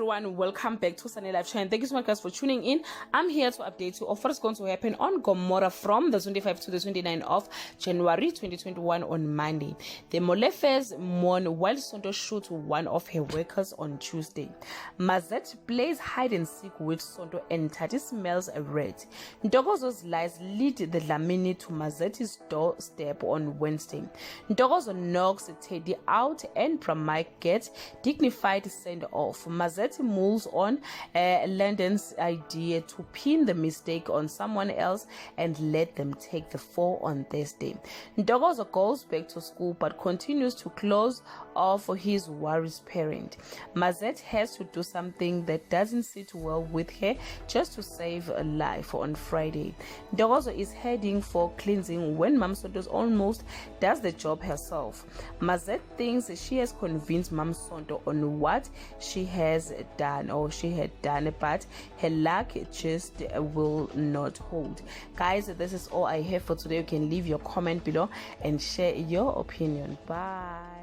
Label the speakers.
Speaker 1: everyone, welcome back to Sunny Live Channel. Thank you so much guys for tuning in. I'm here to update you of what's going to happen on Gomora from the 25th to the 29th of January 2021 on Monday. The Molefes mourn while Sonto shoots one of her workers on Tuesday. Mazet plays hide and seek with Sonto and Tati smells a rat. Ntokozo's lies lead the Lamini to Mazet's doorstep on Wednesday. Ntokozo knocks Teddy out and Pramike gets dignified send off. Mazet moves on Landon's idea to pin the mistake on someone else and let them take the fall on Thursday. Ntokozo goes back to school but continues to close off his worries parent. Mazet has to do something that doesn't sit well with her just to save a life on Friday. Ntokozo is heading for cleansing when Mam Sonto almost does the job herself. Mazet thinks she has convinced Mam Sonto on what she had done, but her luck just will not hold. Guys, this is all I have for today. You can leave your comment below and share your opinion. Bye.